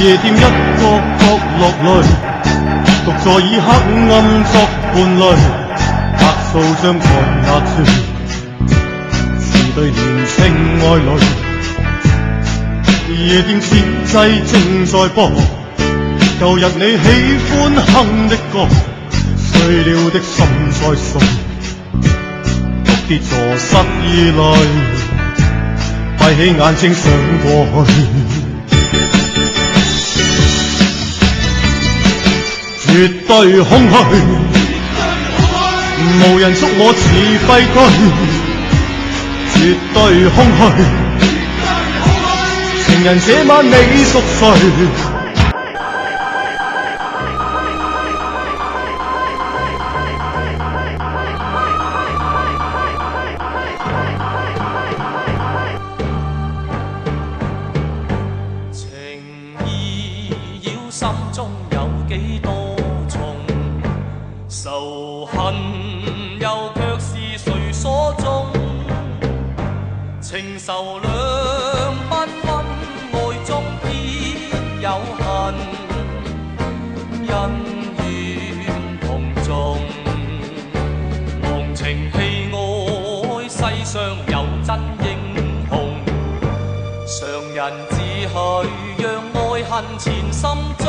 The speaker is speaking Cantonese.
夜店一個角落裏，獨坐以黑暗作伴侶，白素將台壓住，是對年青愛侶。夜店此際正在播，舊日你喜歡哼的歌，碎了的心在碎，獨跌坐失意淚，閉起眼睛想過去。絕對空虛，無人捉我似廢墟。絕對空虛，情人這晚你熟睡。心中有幾多重，仇恨又卻是誰所種？情仇兩不分，愛中必有恨，恩怨同重。忘情棄愛，世上有真英雄，常人只許讓愛恨纏心中。